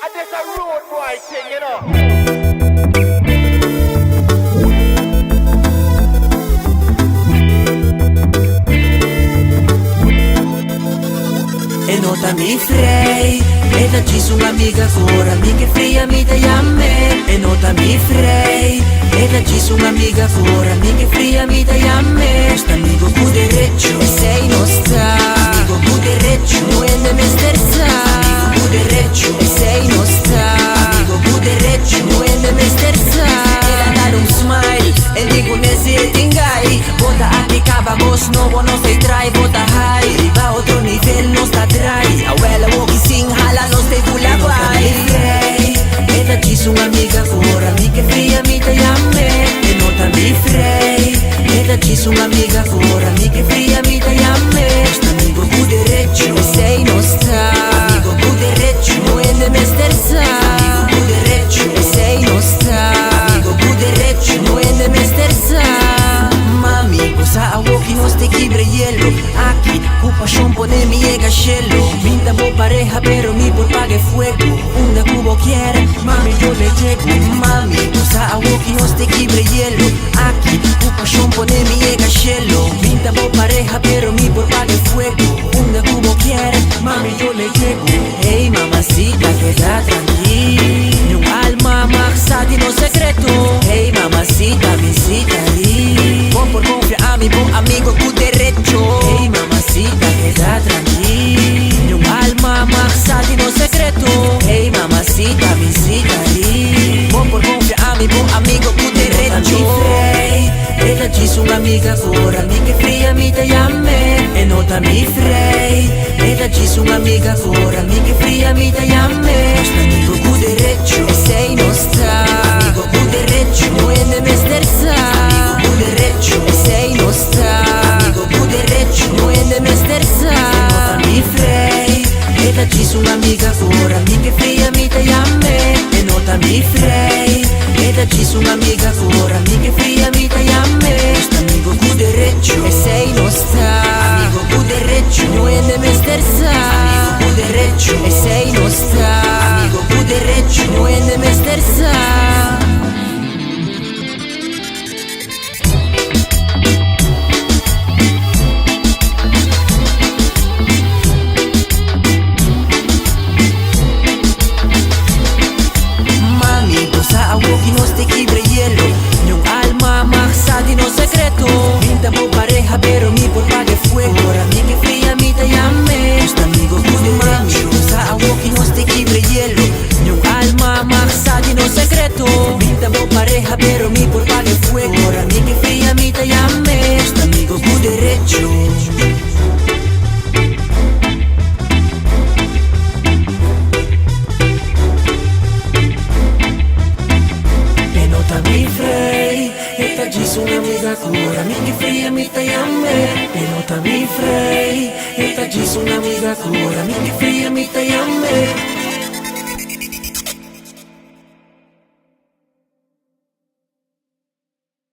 And there's a road boy thing, you know. E nota mi frei, e da ci su amiga fora, amiche fria mi dai a me. E nota mi frei, e da ci su amiga fora, amiche fria mi dai a me. Sta amigo pudereccio, e sei nostra. Amigo pudereccio, no è ne me sterza. Amigo pudereccio, e sei nostra. Amigo pudereccio, no è ne me sterza. Era dar un smile, e dico ne si tingai. Bota aqui vamos, no bono sei try, bota high. Va otro nivel, no sta dry. Abuela walkie sing, hala no stay fulla guai. E da ci su amiga fora, amiche fria mi dai a me. E nota mi frei, e da ci su amiga fora, amiche fria mi dai a me. Sta amigo pudereccio, e sei nostra. Amigo pudereccio, no è ne me sterza. Amigo pudereccio, e sei nostra. Amigo pudereccio, no è ne me sterza. Mami, cosa hago que no te quiebre hielo? Aquí, pasión pone mi gashello. Minta bo pareja, pero mi por pague fuego. Una cubo quiere, mami yo le llego. Mami, cosa hago que no te quiebre hielo? Aquí, pasión pone mi gashello. Minta bo pareja, pero mi por pague fuego. Una cubo quiere, mami yo le llego. Hey mamacita, queda tranquila. Un alma maxa no secreto. Hey mamacita, visita ahí. Por confia a mi buen amigo tu derecho. Hey mamacita, queda tranquila. Un alma maxa no secreto. Hey mamacita, visita ahí. Por confia a mi buen amigo tu derecho. E da ci su un'amica fora, amiche fria mi dai a me. E nota mi frei, e da ci su un'amica fora, amiche fria mi dai a me. Sta amigo pudereccio, e sei nostra. Amigo pudereccio, no è ne me sterza. Amigo pudereccio, e sei nostra. Amigo pudereccio, no è ne me sterza. E nota mi frei, e da ci su un'amica fora, amiche fria mi dai a me. E nota mi frei, e da ci su un'amica fora, amiche fria mi dai a me. Sta amigo pudereccio, e sei nostra. Amigo pudereccio, no è ne me sterza. Amigo pudereccio, e sei nostra. Amigo pudereccio, no è ne me sterza. Que no te quiebre hielo, ni un alma maxa no secreto. Pinta por pareja, pero mi por pague fuego. Ahora mi que fría mi te llame. Este amigo pudereccio, algo que no te quiebre hielo, ni un alma maxa no secreto. Pinta por pareja, pero mi por pague fuego. Ahora mi que fría mi te llame. Este amigo pudereccio. Mi frei, e da ci su un'amica cura, amiche fria mi dai a me. E nota mi frei, e da ci su un'amica cura, amiche fria mi dai a me.